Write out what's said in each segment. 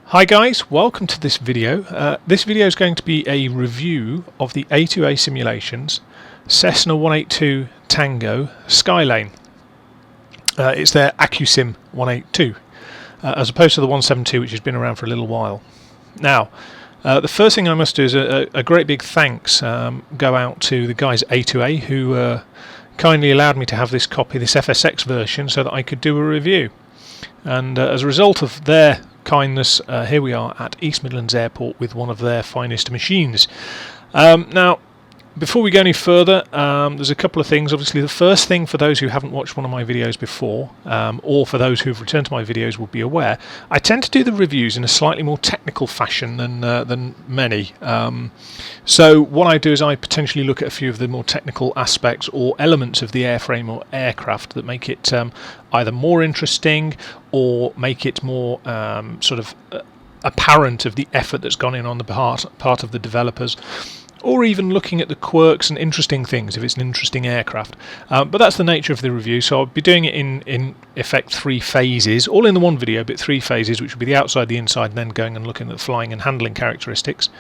Hi guys, welcome to this video. This video is going to be a review of the A2A Simulations Cessna 182 Tango Skylane. It's their Accu-sim 182 as opposed to the 172, which has been around for a little while. Now, the first thing I must do is a great big thanks go out to the guys at A2A who kindly allowed me to have this copy, this FSX version, so that I could do a review. And as a result of their kindness, here we are at East Midlands Airport with one of their finest machines. Now, before we go any further, there's a couple of things. Obviously, the first thing, for those who haven't watched one of my videos before, or for those who've returned to my videos will be aware, I tend to do the reviews in a slightly more technical fashion than many. So what I do is I potentially look at a few of the more technical aspects or elements of the airframe or aircraft that make it either more interesting or make it more sort of apparent of the effort that's gone in on the part of the developers, or even looking at the quirks and interesting things if it's an interesting aircraft. But that's the nature of the review, so I'll be doing it in effect 3 phases, all in the one video, but 3 phases, which will be the outside, the inside, and then going and looking at the flying and handling characteristics.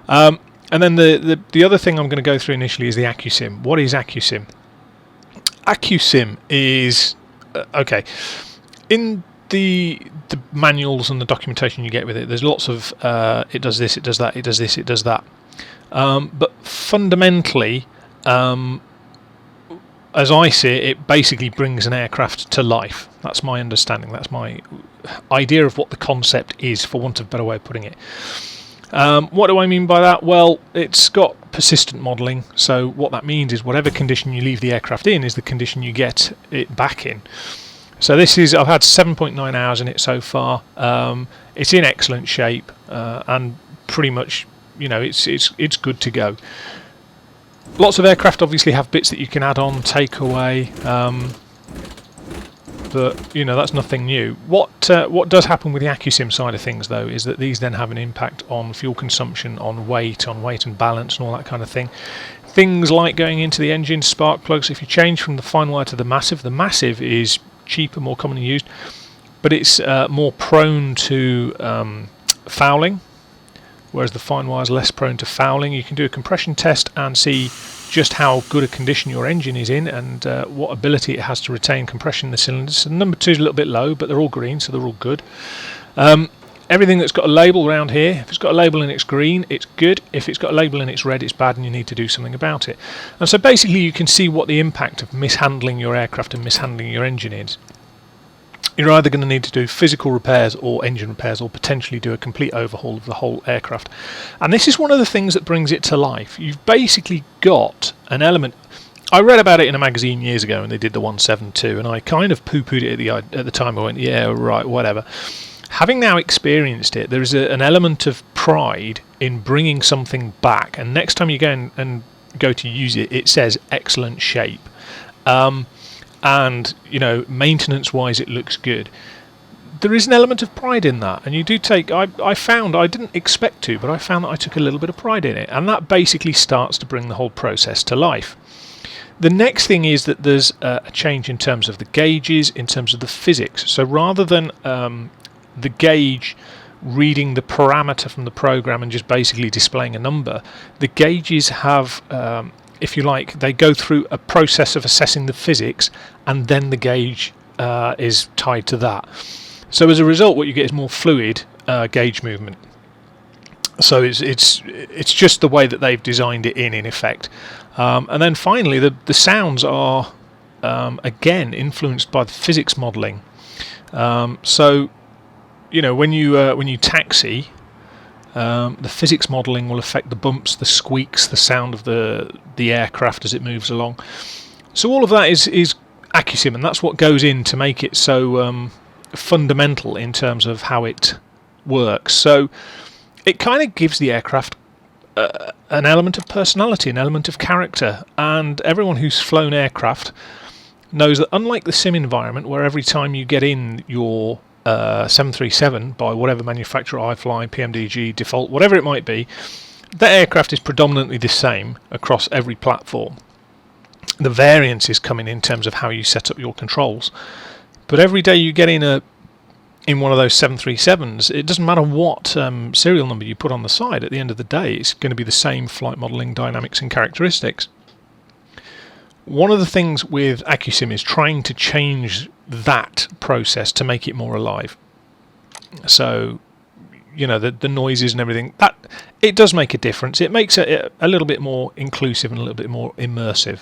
And then the other thing I'm going to go through initially is the Accu-sim. What is Accu-sim? Accu-sim is okay. In the manuals and the documentation you get with it, there's lots of it does this, it does that, it does this, it does that. But fundamentally, as I see it, it basically brings an aircraft to life. That's my understanding. That's my idea of what the concept is, for want of a better way of putting it. What do I mean by that? Well, it's got persistent modelling, so what that means is whatever condition you leave the aircraft in is the condition you get it back in. So this is, I've had 7.9 hours in it so far. It's in excellent shape, and pretty much, you know, it's good to go. Lots of aircraft obviously have bits that you can add on, take away, but you know, that's nothing new. What does happen with the Accu-sim side of things, though, is that these then have an impact on fuel consumption, on weight and balance, and all that kind of thing. Things like going into the engine, spark plugs. If you change from the fine wire to the massive is cheaper, more commonly used, but it's more prone to fouling, whereas the fine wire is less prone to fouling. You can do a compression test and see just how good a condition your engine is in, and what ability it has to retain compression in the cylinders. So number 2 is a little bit low, but they're all green, so they're all good. Everything that's got a label around here, if it's got a label and it's green, it's good. If it's got a label and it's red, it's bad, and you need to do something about it. And so basically you can see what the impact of mishandling your aircraft and mishandling your engine is. You're either going to need to do physical repairs or engine repairs, or potentially do a complete overhaul of the whole aircraft. And this is one of the things that brings it to life. You've basically got an element. I read about it in a magazine years ago, and they did the 172, and I kind of poo-pooed it at the time. I went, yeah, right, whatever. Having now experienced it, there is an element of pride in bringing something back, and next time you go and go to use it, it says excellent shape. And you know, maintenance wise it looks good. There is an element of pride in that, and you do take, I found, I didn't expect to, but I found that I took a little bit of pride in it, and that basically starts to bring the whole process to life. The next thing is that there's a change in terms of the gauges, in terms of the physics. So rather than the gauge reading the parameter from the program and just basically displaying a number, the gauges have if you like, they go through a process of assessing the physics, and then the gauge is tied to that. So as a result, what you get is more fluid gauge movement. So it's just the way that they've designed it in effect. And then finally, the sounds are again influenced by the physics modelling. So you know, when you taxi, the physics modelling will affect the bumps, the squeaks, the sound of the aircraft as it moves along. So all of that is Accu-sim, and that's what goes in to make it so fundamental in terms of how it works. So it kind of gives the aircraft an element of personality, an element of character, and everyone who's flown aircraft knows that unlike the sim environment, where every time you get in your 737 by whatever manufacturer, iFly, PMDG, Default, whatever it might be, that aircraft is predominantly the same across every platform. the variances come in terms of how you set up your controls. But every day you get in one of those 737s, it doesn't matter what serial number you put on the side. At the end of the day, it's going to be the same flight modelling dynamics and characteristics. One of the things with Accu-sim is trying to change that process to make it more alive. So, you know, the noises and everything, that it does make a difference. It makes it a little bit more inclusive and a little bit more immersive.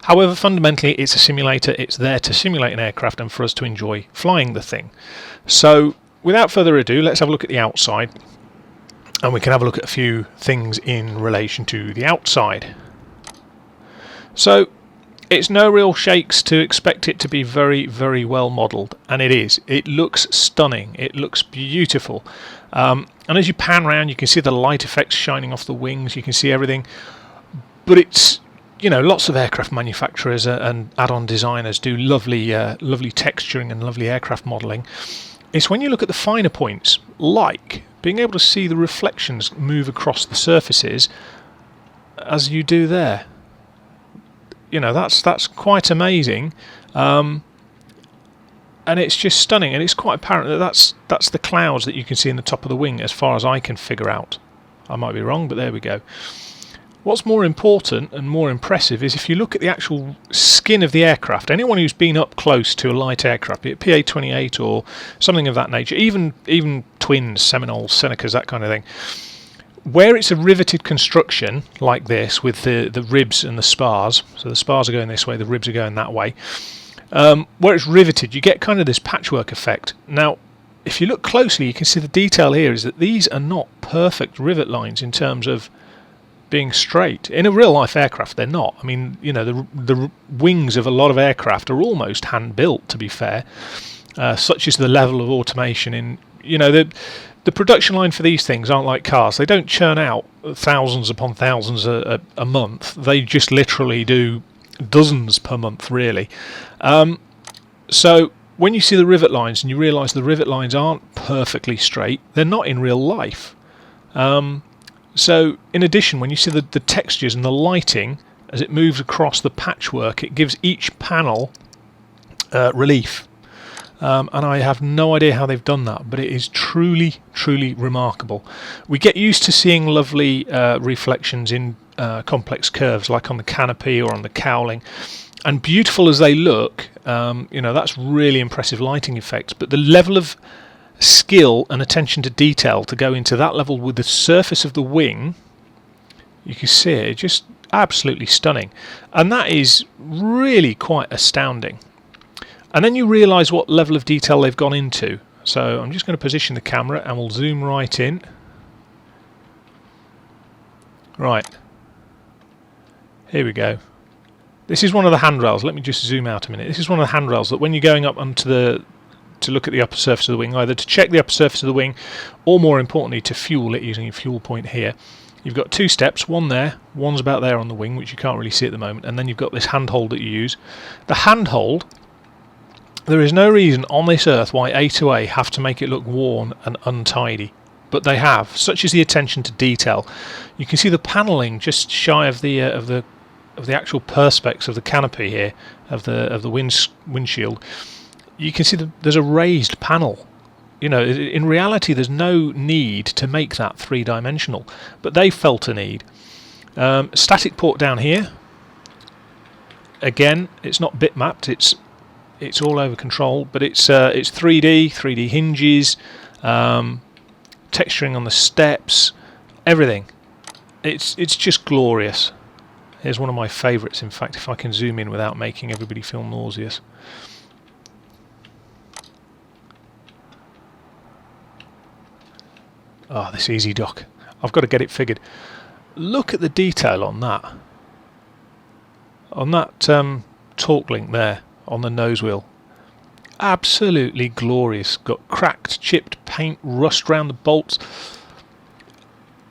However, fundamentally, it's a simulator. It's there to simulate an aircraft and for us to enjoy flying the thing. So, without further ado, let's have a look at the outside. And we can have a look at a few things in relation to the outside. So, it's no real shakes to expect it to be very, very well modelled. And it is. It looks stunning. It looks beautiful. And as you pan around, you can see the light effects shining off the wings. You can see everything. But it's... You know, lots of aircraft manufacturers and add-on designers do lovely texturing and lovely aircraft modelling. It's when you look at the finer points, like being able to see the reflections move across the surfaces as you do there. You know, that's quite amazing, and it's just stunning. And it's quite apparent that that's the clouds that you can see in the top of the wing, as far as I can figure out. I might be wrong, but there we go. What's more important and more impressive is if you look at the actual skin of the aircraft. Anyone who's been up close to a light aircraft, be it PA-28 or something of that nature, even twins, Seminoles, Senecas, that kind of thing, where it's a riveted construction like this with the ribs and the spars, so the spars are going this way, the ribs are going that way, where it's riveted, you get kind of this patchwork effect. Now, if you look closely, you can see the detail here is that these are not perfect rivet lines in terms of being straight. In a real life aircraft they're not. I mean, you know, the wings of a lot of aircraft are almost hand built, to be fair, such is the level of automation in, you know, the production line for these things aren't like cars. They don't churn out thousands upon thousands a month. They just literally do dozens per month, really. So when you see the rivet lines and you realise the rivet lines aren't perfectly straight, they're not in real life. So, in addition, when you see the textures and the lighting as it moves across the patchwork, it gives each panel relief. And I have no idea how they've done that, but it is truly, truly remarkable. We get used to seeing lovely reflections in complex curves, like on the canopy or on the cowling. And beautiful as they look, you know, that's really impressive lighting effects. But the level of skill and attention to detail to go into that level with the surface of the wing, you can see it, just absolutely stunning, and that is really quite astounding. And then you realise what level of detail they've gone into. So I'm just going to position the camera and we'll zoom right in. Right, here we go. This is one of the handrails. Let me just zoom out a minute. This is one of the handrails that when you're going up onto to look at the upper surface of the wing, either to check the upper surface of the wing or, more importantly, to fuel it using a fuel point here. You've got two steps, one there, one's about there on the wing, which you can't really see at the moment, and then you've got this handhold that you use. The handhold, there is no reason on this earth why A2A have to make it look worn and untidy, but they have. Such is the attention to detail. You can see the panelling just shy of the actual perspex of the canopy here, of the windshield. You can see there's a raised panel. You know, in reality there's no need to make that three-dimensional, but they felt a need. Static port down here. Again, it's not bitmapped, it's all over control, but it's 3D hinges, texturing on the steps, everything. It's just glorious. Here's one of my favourites, in fact, if I can zoom in without making everybody feel nauseous. Oh, this easy dock. I've got to get it figured. Look at the detail on that. On that torque link there on the nose wheel. Absolutely glorious. Got cracked, chipped paint, rust around the bolts.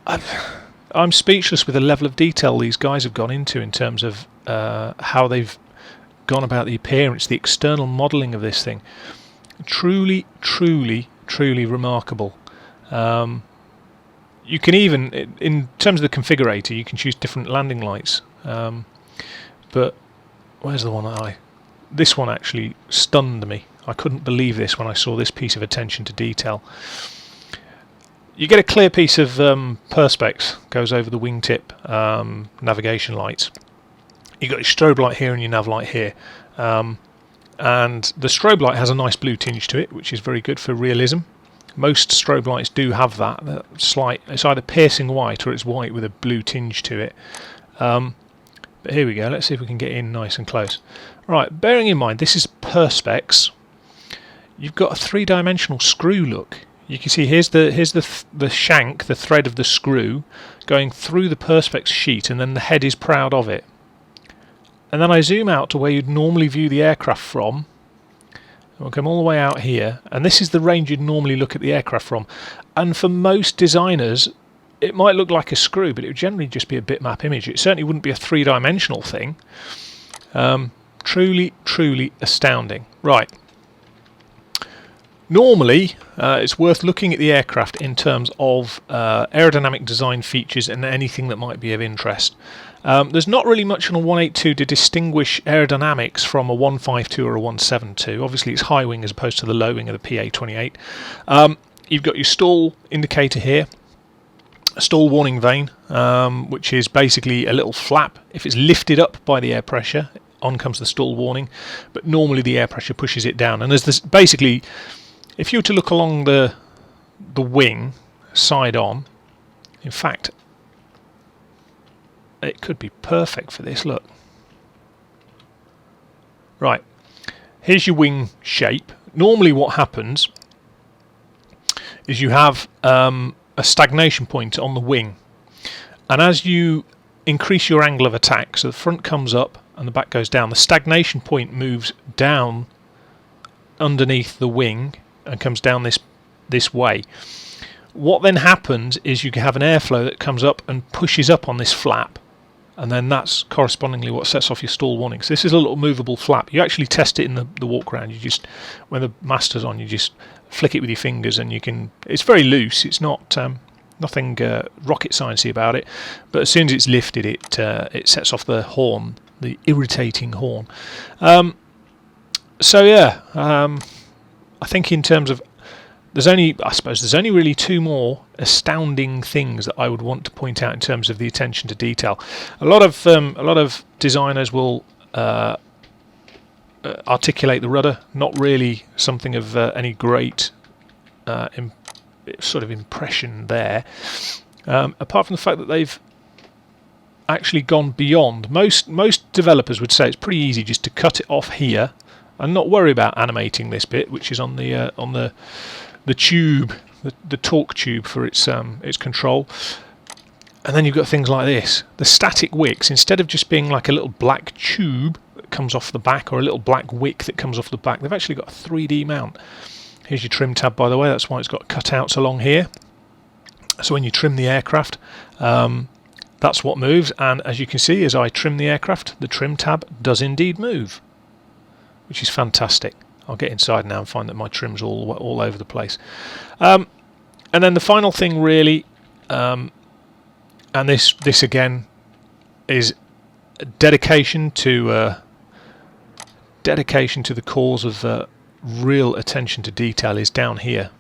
I'm speechless with the level of detail these guys have gone into in terms of how they've gone about the appearance, the external modelling of this thing. Truly, truly, truly remarkable. You can even, in terms of the configurator, you can choose different landing lights. but where's the one this one actually stunned me. I couldn't believe this when I saw this piece of attention to detail. You get a clear piece of perspex goes over the wingtip navigation lights. You've got your strobe light here and your nav light here. And the strobe light has a nice blue tinge to it, which is very good for realism. Most strobe lights do have that slight, it's either piercing white or it's white with a blue tinge to it. But here we go, let's see if we can get in nice and close. Right, bearing in mind this is perspex, you've got a three-dimensional screw look. You can see here's the shank, the thread of the screw, going through the perspex sheet, and then the head is proud of it. And then I zoom out to where you'd normally view the aircraft from. We'll come all the way out here, and this is the range you'd normally look at the aircraft from. And for most designers, it might look like a screw, but it would generally just be a bitmap image. It certainly wouldn't be a three-dimensional thing. Truly, truly astounding. Right. Normally, it's worth looking at the aircraft in terms of aerodynamic design features and anything that might be of interest. There's not really much on a 182 to distinguish aerodynamics from a 152 or a 172. Obviously, it's high wing as opposed to the low wing of the PA28. You've got your stall indicator here, a stall warning vane, which is basically a little flap. If it's lifted up by the air pressure, on comes the stall warning, but normally the air pressure pushes it down. And as this basically, if you were to look along the wing side on, in fact, it could be perfect for this. Look, right, here's your wing shape. Normally what happens is you have a stagnation point on the wing, and as you increase your angle of attack, so the front comes up and the back goes down, the stagnation point moves down underneath the wing and comes down this way. What then happens is you can have an airflow that comes up and pushes up on this flap, and then that's correspondingly what sets off your stall warning. So this is a little movable flap. You actually test it in the walk around. You just, when the master's on, you just flick it with your fingers, and you can. It's very loose. It's not nothing rocket sciencey about it. But as soon as it's lifted, it sets off the horn, the irritating horn. So yeah, I think in terms of there's only really two more astounding things that I would want to point out in terms of the attention to detail. A lot of designers will articulate the rudder. Not really something of any great sort of impression there. Apart from the fact that they've actually gone beyond. Most developers would say it's pretty easy just to cut it off here and not worry about animating this bit, which is on the tube, the torque tube for its control. And then you've got things like this. The static wicks, instead of just being like a little black tube that comes off the back or a little black wick that comes off the back, they've actually got a 3D mount. Here's your trim tab, by the way. That's why it's got cutouts along here. So when you trim the aircraft, that's what moves. And as you can see, as I trim the aircraft, the trim tab does indeed move, which is fantastic. I'll get inside now and find that my trim's all over the place. And then the final thing really, and this again is dedication to the cause of real attention to detail, is down here,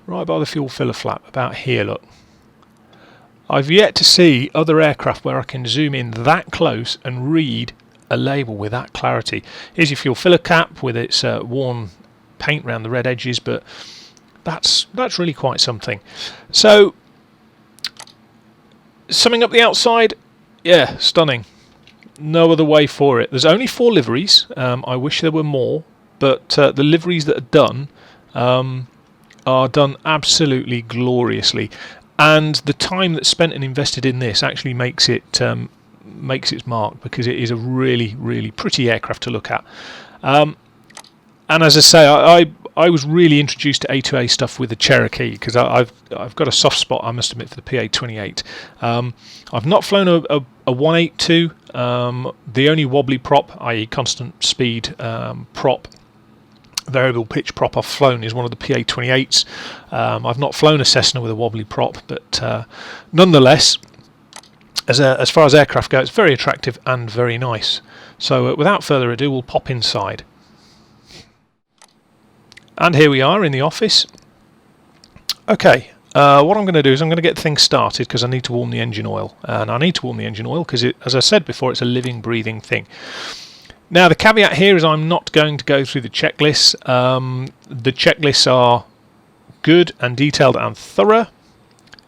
right by the fuel filler flap, about here. Look, I've yet to see other aircraft where I can zoom in that close and read a label with that clarity. Here's your fuel filler cap with its worn paint around the red edges, but that's really quite something. So summing up the outside, yeah, stunning. No other way for it. There's only 4 liveries. I wish there were more, but the liveries that are done absolutely gloriously, and the time that's spent and invested in this actually makes its mark, because it is a really, really pretty aircraft to look at. And as I say, I was really introduced to A2A stuff with the Cherokee, because I've got a soft spot, I must admit, for the PA28. I've not flown a 182. The only wobbly prop, i.e. constant speed prop, variable pitch prop I've flown is one of the PA28s. I've not flown a Cessna with a wobbly prop, but nonetheless, as far as aircraft go, it's very attractive and very nice. So without further ado, we'll pop inside. And here we are in the office. Okay, what I'm going to do is I'm going to get things started because I need to warm the engine oil. And I need to warm the engine oil because, as I said before, it's a living, breathing thing. Now, the caveat here is I'm not going to go through the checklists. The checklists are good and detailed and thorough.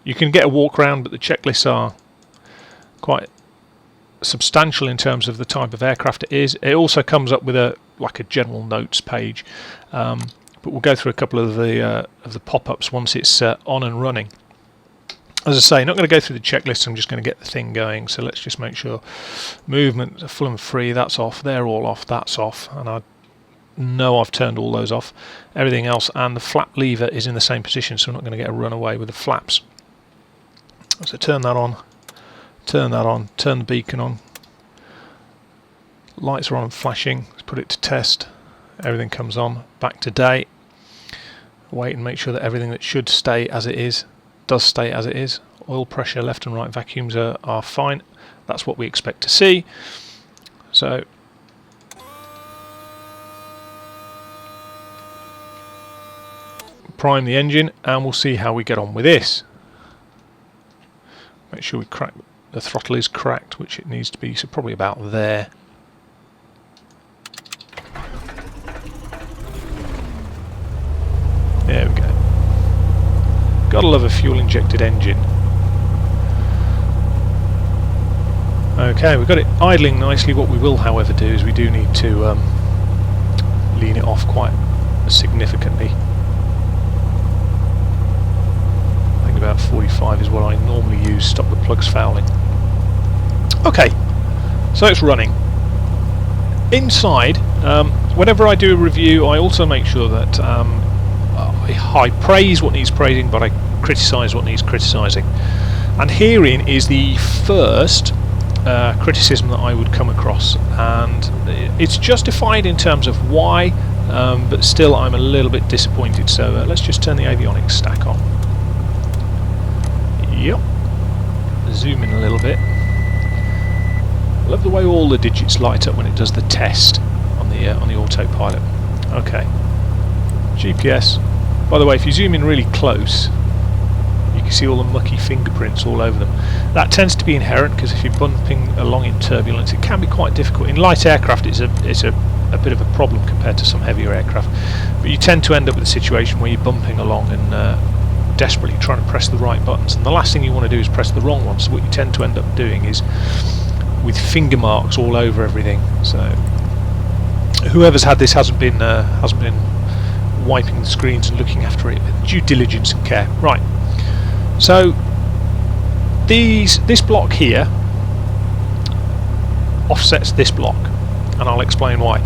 You can get a walk around, but the checklists are quite substantial in terms of the type of aircraft it is. It also comes up with a general notes page, but we'll go through a couple of the pop-ups once it's on and running. As I say, not going to go through the checklist. I'm just going to get the thing going. So let's just make sure movement full and free. That's off. They're all off. That's off. And I know I've turned all those off. Everything else, and the flap lever is in the same position, so I'm not going to get a runaway with the flaps. So turn that on. Turn that on. Turn the beacon on. Lights are on and flashing. Let's put it to test. Everything comes on. Back to day. Wait and make sure that everything that should stay as it is does stay as it is. Oil pressure, left and right vacuums are fine. That's what we expect to see. So prime the engine and we'll see how we get on with this. Make sure we crack the throttle is cracked, which it needs to be, so probably about there. There we go. Gotta love a fuel injected engine. Okay, we've got it idling nicely. What we will however do is we do need to lean it off quite significantly. I think about 45 is what I normally use, stop the plugs fouling. Okay, so it's running. Inside, whenever I do a review, I also make sure that I praise what needs praising, but I criticise what needs criticising. And herein is the first criticism that I would come across, and it's justified in terms of why, but still I'm a little bit disappointed. So let's just turn the avionics stack on. Yep. Zoom in a little bit. Love the way all the digits light up when it does the test on the autopilot. Okay. GPS. By the way, if you zoom in really close, you can see all the mucky fingerprints all over them. That tends to be inherent because if you're bumping along in turbulence, it can be quite difficult. In light aircraft, it's a bit of a problem compared to some heavier aircraft. But you tend to end up with a situation where you're bumping along and desperately trying to press the right buttons, and the last thing you want to do is press the wrong one. So what you tend to end up doing is with finger marks all over everything. So whoever's had this hasn't been wiping the screens and looking after it with due diligence and care. Right, so this block here offsets this block, and I'll explain why.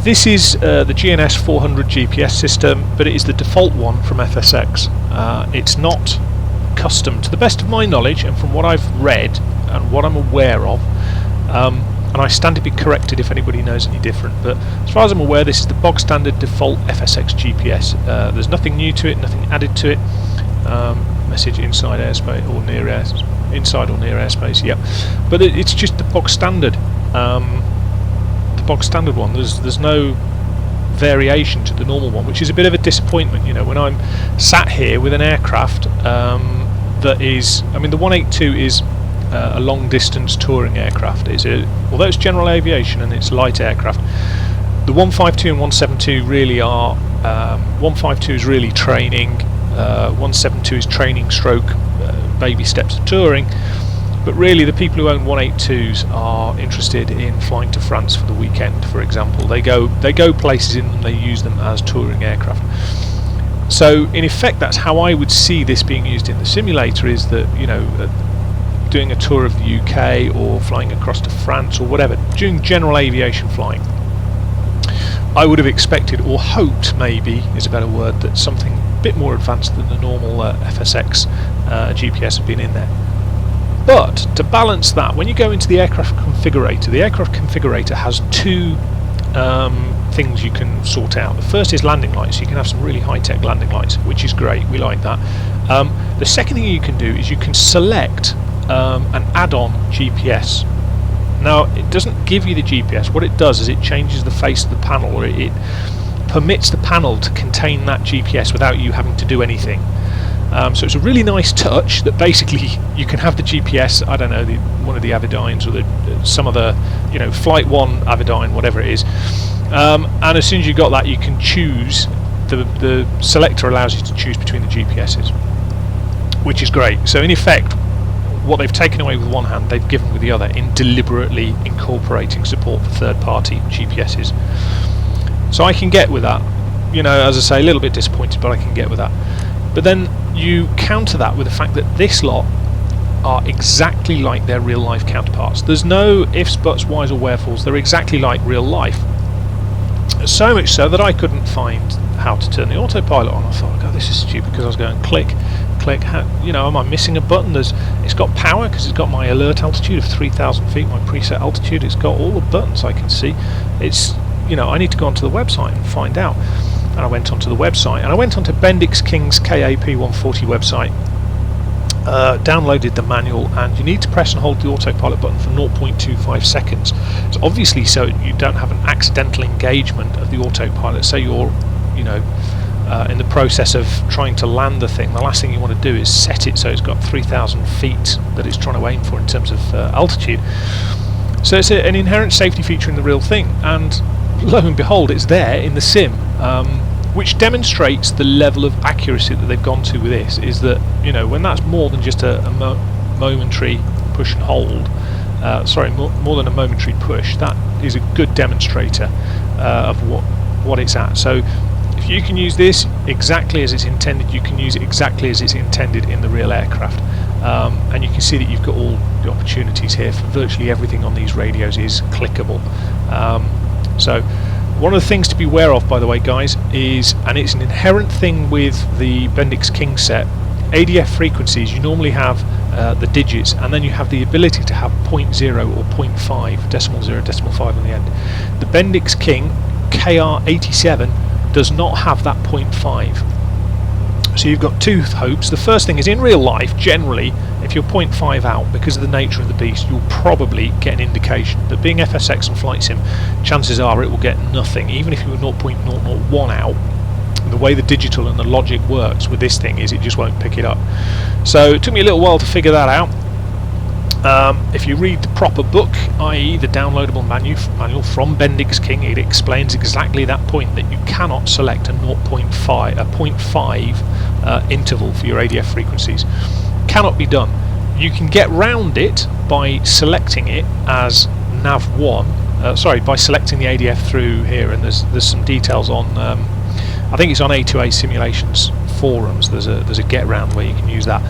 This is the GNS 400 GPS system, but it is the default one from FSX. It's not custom, to the best of my knowledge and from what I've read and what I'm aware of, and I stand to be corrected if anybody knows any different, but as far as I'm aware, this is the bog standard default FSX GPS. There's nothing new to it, nothing added to it. Message inside airspace or near inside or near airspace, yep. But it's just the bog standard, one. There's no variation to the normal one, which is a bit of a disappointment. You know, when I'm sat here with an aircraft that is, I mean, the 182 is a long-distance touring aircraft. Although it's general aviation and it's light aircraft, the 152 and 172 really are. 152 is really training. 172 is training stroke baby steps of touring. But really, the people who own 182s are interested in flying to France for the weekend, for example. They go places in them. They use them as touring aircraft. So in effect, that's how I would see this being used in the simulator. Is that, you know, doing a tour of the UK or flying across to France or whatever, doing general aviation flying, I would have expected or hoped, maybe is a better word, that something a bit more advanced than the normal FSX GPS had been in there. But to balance that, when you go into the aircraft configurator has two things you can sort out. The first is landing lights. You can have some really high-tech landing lights, which is great. We like that. The second thing you can do is you can select an add-on GPS. Now, it doesn't give you the GPS. What it does is it changes the face of the panel, or it permits the panel to contain that GPS without you having to do anything. So it's a really nice touch that basically you can have the GPS, I don't know, one of the Avidynes or some other, Flight 1 Avidyne, whatever it is. And as soon as you've got that, you can choose, the selector allows you to choose between the GPSs, which is great. So in effect, what they've taken away with one hand, they've given with the other in deliberately incorporating support for third-party GPSs. So I can get with that. As I say, a little bit disappointed, but I can get with that. But then you counter that with the fact that this lot are exactly like their real-life counterparts. There's no ifs, buts, whys or wherefores. They're exactly like real life. So much so that I couldn't find how to turn the autopilot on. I thought, God, this is stupid, because I was going click, click. Am I missing a button? It's got power because it's got my alert altitude of 3,000 feet, my preset altitude. It's got all the buttons I can see. I need to go onto the website and find out. And I went onto the website, and I went onto Bendix King's KAP140 website, downloaded the manual, and you need to press and hold the autopilot button for 0.25 seconds. It's obviously so you don't have an accidental engagement of the autopilot. Say you're, in the process of trying to land the thing, the last thing you want to do is set it so it's got 3,000 feet that it's trying to aim for in terms of altitude. So it's an inherent safety feature in the real thing, and lo and behold, it's there in the sim, which demonstrates the level of accuracy that they've gone to with this. Is that, when that's more than just a momentary push and hold, more than a momentary push, that is a good demonstrator of what it's at. So if you can use this exactly as it's intended, you can use it exactly as it's intended in the real aircraft. And you can see that you've got all the opportunities here for virtually everything on these radios is clickable. So one of the things to be aware of, by the way, guys, is, and it's an inherent thing with the Bendix King set, ADF frequencies, you normally have the digits, and then you have the ability to have 0.0 or 0.5, decimal 0, decimal 5 on the end. The Bendix King KR87 does not have that 0.5. So you've got two hopes. The first thing is, in real life, generally, if you're 0.5 out, because of the nature of the beast, you'll probably get an indication. But being FSX and Flight Sim, chances are it will get nothing. Even if you were 0.001 out, the way the digital and the logic works with this thing is it just won't pick it up. So it took me a little while to figure that out. If you read the proper book, i.e. the downloadable manual from Bendix King, it explains exactly that point, that you cannot select a 0.5 interval for your ADF frequencies. Cannot be done. You can get round it by selecting it as nav1, by selecting the ADF through here, and there's some details on, I think it's on A2A Simulations forums, there's a get round where you can use that.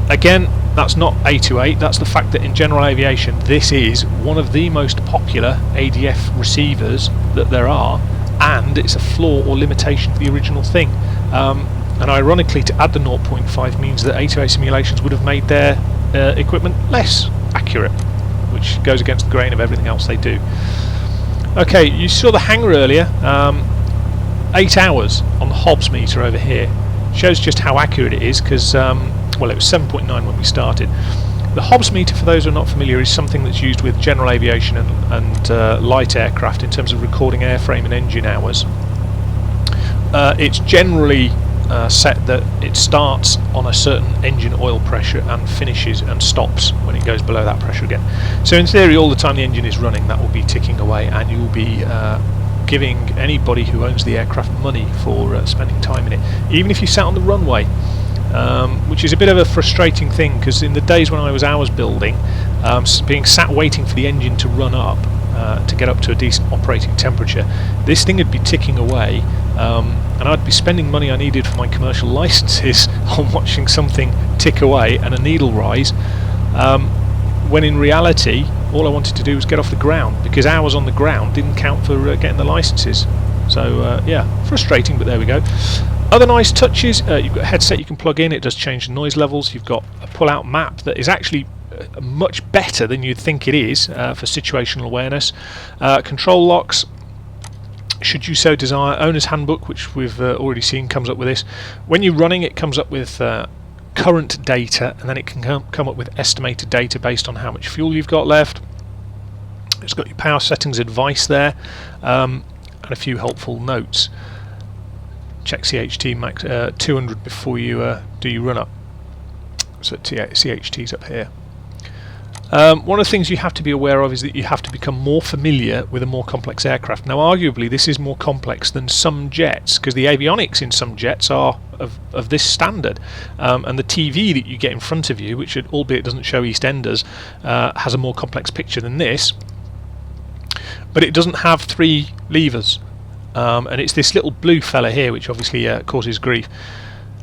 Again, that's not A2A, that's the fact that in general aviation this is one of the most popular ADF receivers that there are, and it's a flaw or limitation for the original thing. And ironically, to add the 0.5 means that A2A Simulations would have made their equipment less accurate, which goes against the grain of everything else they do. Okay, you saw the hangar earlier, 8 hours on the Hobbs meter over here. Shows just how accurate it is, because well, it was 7.9 when we started. The Hobbs meter, for those who are not familiar, is something that's used with general aviation and light aircraft in terms of recording airframe and engine hours. It's generally set that it starts on a certain engine oil pressure and finishes and stops when it goes below that pressure again. So in theory, all the time the engine is running, that will be ticking away, and you will be giving anybody who owns the aircraft money for spending time in it, even if you sat on the runway. Which is a bit of a frustrating thing, because in the days when I was hours building, being sat waiting for the engine to run up to get up to a decent operating temperature, this thing would be ticking away, and I'd be spending money I needed for my commercial licenses on watching something tick away and a needle rise, when in reality all I wanted to do was get off the ground, because hours on the ground didn't count for getting the licenses. So yeah, frustrating, but there we go. Other nice touches, you've got a headset you can plug in, it does change the noise levels. You've got a pull-out map that is actually much better than you'd think it is for situational awareness. Control locks, should you so desire. Owner's handbook, which we've already seen, comes up with this. When you're running, it comes up with current data, and then it can come up with estimated data based on how much fuel you've got left. It's got your power settings advice there, and a few helpful notes. Check CHT max 200 before you do your run up. So CHT's up here. One of the things you have to be aware of is that you have to become more familiar with a more complex aircraft. Now, arguably, this is more complex than some jets, because the avionics in some jets are of this standard, and the TV that you get in front of you, which albeit doesn't show EastEnders, has a more complex picture than this, but it doesn't have 3 levers, and it's this little blue fella here which obviously causes grief.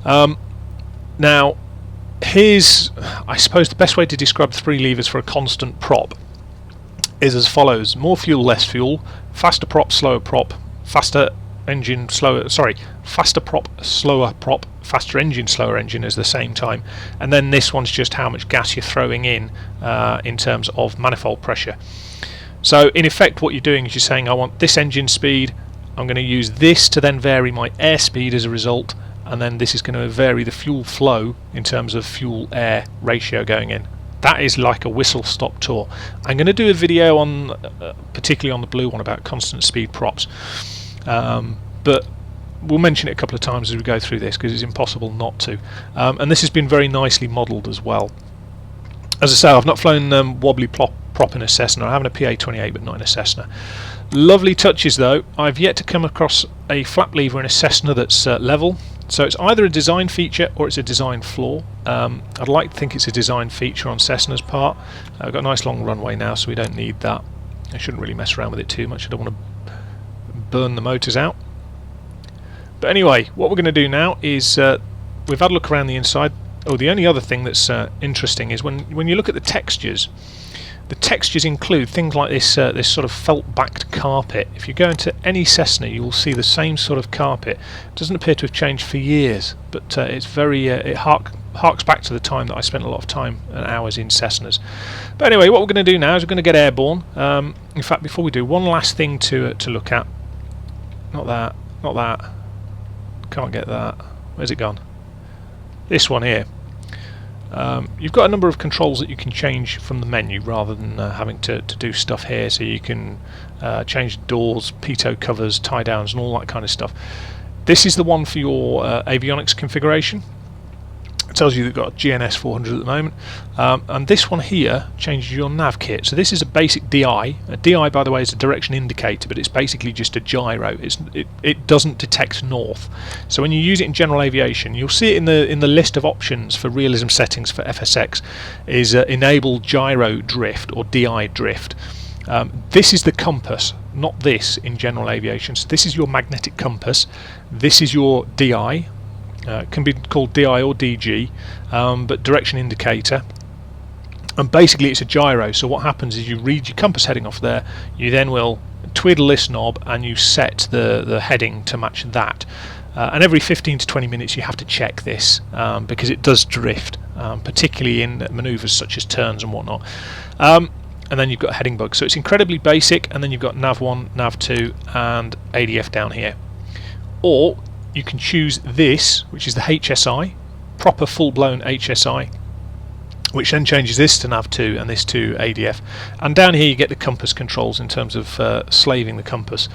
Now, here's, I suppose, the best way to describe 3 levers for a constant prop is as follows: more fuel, less fuel, faster prop, slower prop, faster engine, faster prop, slower prop, faster engine, slower engine at the same time, and then this one's just how much gas you're throwing in terms of manifold pressure. So in effect what you're doing is you're saying, I want this engine speed, I'm going to use this to then vary my airspeed as a result, and then this is going to vary the fuel flow in terms of fuel-air ratio going in. That is like a whistle-stop tour. I'm going to do a video on, particularly on the blue one, about constant speed props, but we'll mention it a couple of times as we go through this, because it's impossible not to. And this has been very nicely modelled as well. As I say, I've not flown wobbly prop in a Cessna. I have a PA-28, but not in a Cessna. Lovely touches though. I've yet to come across a flap lever in a Cessna that's level. So it's either a design feature or it's a design flaw. I'd like to think it's a design feature on Cessna's part. I've got a nice long runway now, so we don't need that. I shouldn't really mess around with it too much. I don't want to burn the motors out. But anyway, what we're going to do now is we've had a look around the inside. Oh, the only other thing that's interesting is when you look at the textures include things like this this sort of felt-backed carpet. If you go into any Cessna, you will see the same sort of carpet. It doesn't appear to have changed for years, but it's very it harks back to the time that I spent a lot of time and hours in Cessnas. But anyway, what we're going to do now is we're going to get airborne. In fact, before we do, one last thing to look at. Not that. Can't get that. Where's it gone? This one here. You've got a number of controls that you can change from the menu rather than having to do stuff here. So you can change doors, pitot covers, tie downs and all that kind of stuff. This is the one for your avionics configuration. It tells you that you've got GNS 400 at the moment, and this one here changes your nav kit. So this is a basic DI. A DI, by the way, is a direction indicator, but it's basically just a gyro. It doesn't detect north. So when you use it in general aviation, you'll see it in the list of options for realism settings for FSX is enable gyro drift or DI drift. This is the compass, not this in general aviation. So this is your magnetic compass. This is your DI. Can be called DI or DG, but direction indicator, and basically it's a gyro. So what happens is you read your compass heading off there, you then will twiddle this knob and you set the heading to match that, and every 15 to 20 minutes you have to check this because it does drift, particularly in manoeuvres such as turns and whatnot. And then you've got heading bug, so it's incredibly basic, and then you've got nav 1, nav 2 and ADF down here. Or you can choose this, which is the HSI, proper full-blown HSI, which then changes this to nav 2 and this to ADF. And down here you get the compass controls in terms of slaving the compass.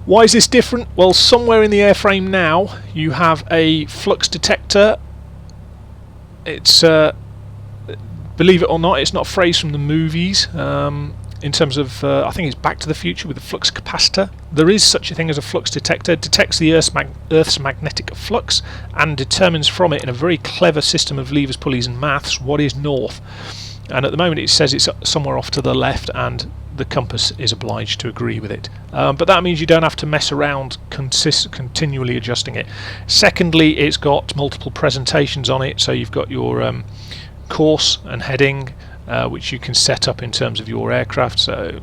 Why is this different? Well, somewhere in the airframe now you have a flux detector. It's believe it or not, it's not a phrase from the movies. In terms of, I think it's Back to the Future with the flux capacitor. There is such a thing as a flux detector. It detects the Earth's magnetic flux and determines from it, in a very clever system of levers, pulleys and maths, what is north. And at the moment it says it's somewhere off to the left, and the compass is obliged to agree with it. But that means you don't have to mess around continually adjusting it. Secondly, it's got multiple presentations on it, so you've got your course and heading, which you can set up in terms of your aircraft. So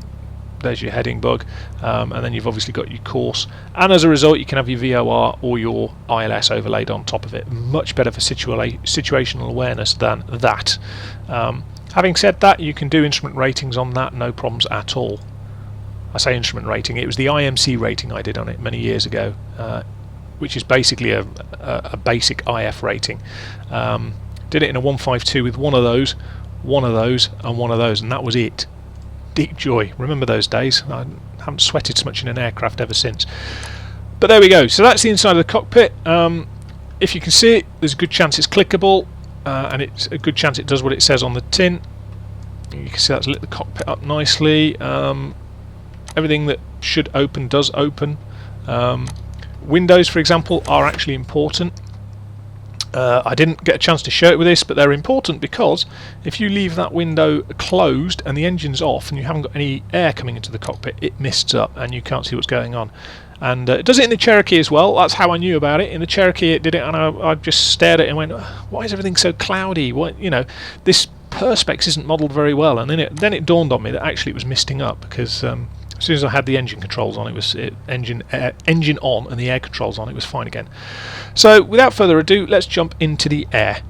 there's your heading bug, and then you've obviously got your course, and as a result you can have your VOR or your ILS overlaid on top of it. Much better for situational awareness than that. Having said that, you can do instrument ratings on that, no problems at all. I say instrument rating, it was the IMC rating I did on it many years ago. which is basically a basic IF rating. Did it in a 152 with one of those, and one of those, and that was it. Deep joy. Remember those days? I haven't sweated so much in an aircraft ever since. But there we go. So that's the inside of the cockpit. If you can see it, there's a good chance it's clickable, and it's a good chance it does what it says on the tin. You can see that's lit the cockpit up nicely. Everything that should open does open. Windows, for example, are actually important. I didn't get a chance to show it with this, but they're important because if you leave that window closed and the engine's off and you haven't got any air coming into the cockpit, it mists up and you can't see what's going on. And it does it in the Cherokee as well. That's how I knew about it. In the Cherokee it did it, and I just stared at it and went, why is everything so cloudy? What, you know, this perspex isn't modelled very well. And then it dawned on me that actually it was misting up, because as soon as I had the engine controls on, engine on and the air controls on, it was fine again. So without further ado, let's jump into the air.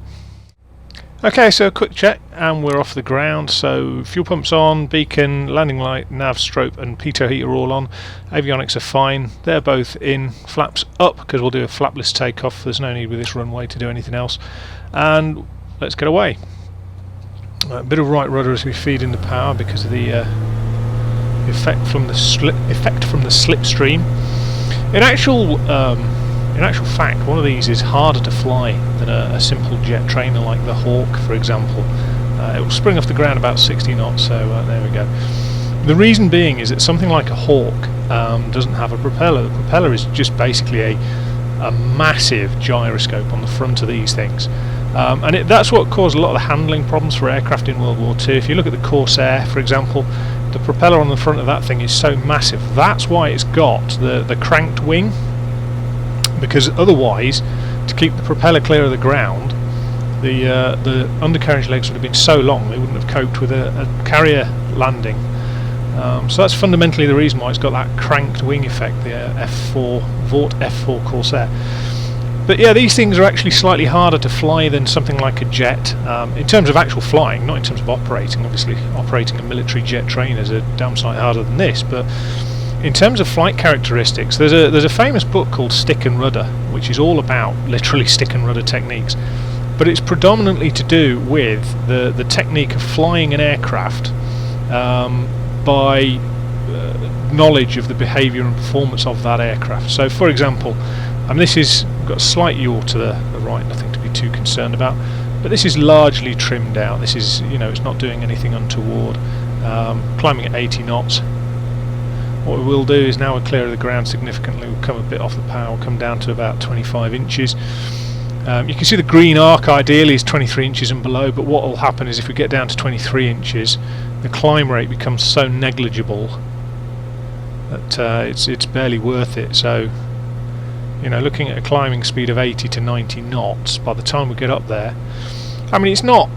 Okay, so a quick check and we're off the ground. So fuel pumps on, beacon, landing light, nav, strobe and pitot heat are all on. Avionics are fine, they're both in. Flaps up, because we'll do a flapless takeoff. There's no need with this runway to do anything else. And let's get away. A bit of right rudder as we feed in the power because of the effect from the slipstream. In actual fact, one of these is harder to fly than a simple jet trainer like the Hawk, for example. It will spring off the ground about 60 knots, so there we go. The reason being is that something like a Hawk doesn't have a propeller. The propeller is just basically a massive gyroscope on the front of these things. And that's what caused a lot of the handling problems for aircraft in World War II. If you look at the Corsair, for example, the propeller on the front of that thing is so massive. That's why it's got the cranked wing, because otherwise, to keep the propeller clear of the ground, the undercarriage legs would have been so long they wouldn't have coped with a carrier landing. So that's fundamentally the reason why it's got that cranked wing effect, the Vought F4 Corsair. But yeah, these things are actually slightly harder to fly than something like a jet, in terms of actual flying, not in terms of operating. Obviously, operating a military jet trainer is a damn sight harder than this, but in terms of flight characteristics, there's a famous book called Stick and Rudder, which is all about literally stick and rudder techniques, but it's predominantly to do with the technique of flying an aircraft by knowledge of the behaviour and performance of that aircraft. So, for example, this is got a slight yaw to the right, nothing to be too concerned about, but this is largely trimmed out. This is, it's not doing anything untoward. Climbing at 80 knots. What we will do is, now we're clear of the ground significantly, we'll come a bit off the power, we'll come down to about 25 inches. You can see the green arc ideally is 23 inches and below, but what will happen is if we get down to 23 inches, the climb rate becomes so negligible that it's barely worth it. So, looking at a climbing speed of 80 to 90 knots, by the time we get up there, it's not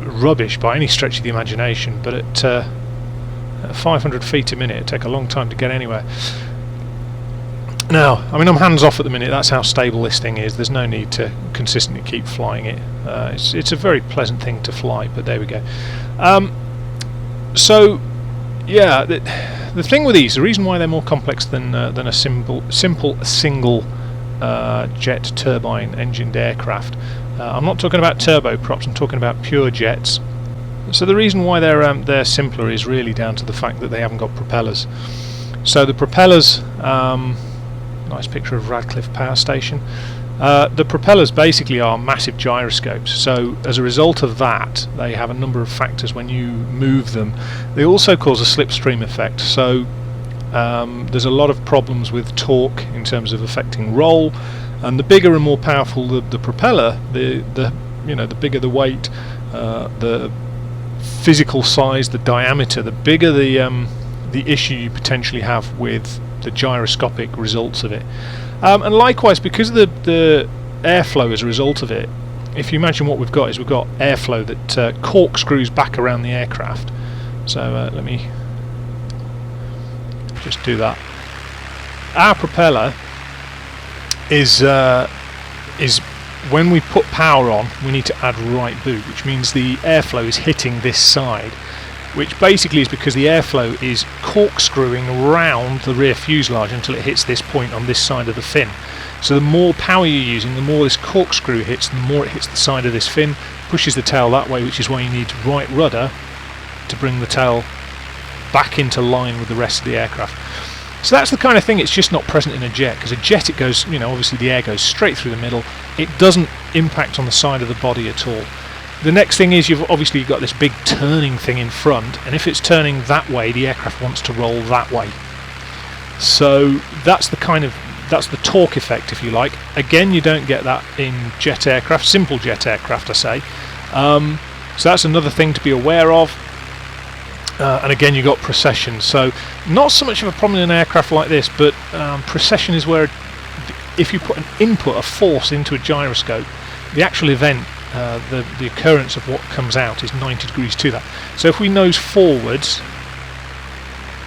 rubbish by any stretch of the imagination, but at 500 feet a minute it'd take a long time to get anywhere. Now, I'm hands off at the minute. That's how stable this thing is. There's no need to consistently keep flying it. It's a very pleasant thing to fly, but there we go. So yeah, the thing with these, the reason why they're more complex than a simple single jet turbine engined aircraft, I'm not talking about turboprops, I'm talking about pure jets. So the reason why they're simpler is really down to the fact that they haven't got propellers. So the propellers, nice picture of Radcliffe Power Station. The propellers basically are massive gyroscopes. So as a result of that, they have a number of factors when you move them. They also cause a slipstream effect. So there's a lot of problems with torque in terms of affecting roll. And the bigger and more powerful the propeller, the bigger the weight, the physical size, the diameter, the bigger the issue you potentially have with the gyroscopic results of it. And likewise, because of the airflow as a result of it, if you imagine what we've got airflow that corkscrews back around the aircraft. So let me just do that. Our propeller is when we put power on, we need to add right boot, which means the airflow is hitting this side. which basically is because the airflow is corkscrewing round the rear fuselage until it hits this point on this side of the fin. So the more power you're using, the more this corkscrew hits, the more it hits the side of this fin, pushes the tail that way, which is why you need right rudder to bring the tail back into line with the rest of the aircraft. So that's the kind of thing, it's just not present in a jet, because a jet, it goes, you know, obviously the air goes straight through the middle, it doesn't impact on the side of the body at all. The next thing is you've obviously got this big turning thing in front, and if it's turning that way, the aircraft wants to roll that way. So that's the torque effect, if you like. Again, you don't get that in jet aircraft, simple jet aircraft I say. So that's another thing to be aware of. And again, you've got precession, so not so much of a problem in an aircraft like this, but precession is where if you put an input, a force into a gyroscope, the actual event, the occurrence of what comes out is 90 degrees to that. So if we nose forwards,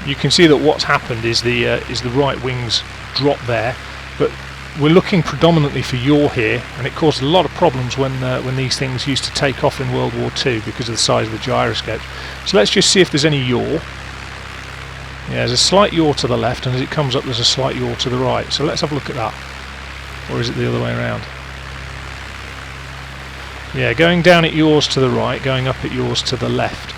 you can see that what's happened is the right wings drop there, but we're looking predominantly for yaw here, and it caused a lot of problems when these things used to take off in World War II because of the size of the gyroscope. So let's just see if there's any yaw. Yeah, there's a slight yaw to the left, and as it comes up there's a slight yaw to the right. So let's have a look at that. Or is it the other way around? Yeah, going down it yaws to the right, going up it yaws to the left.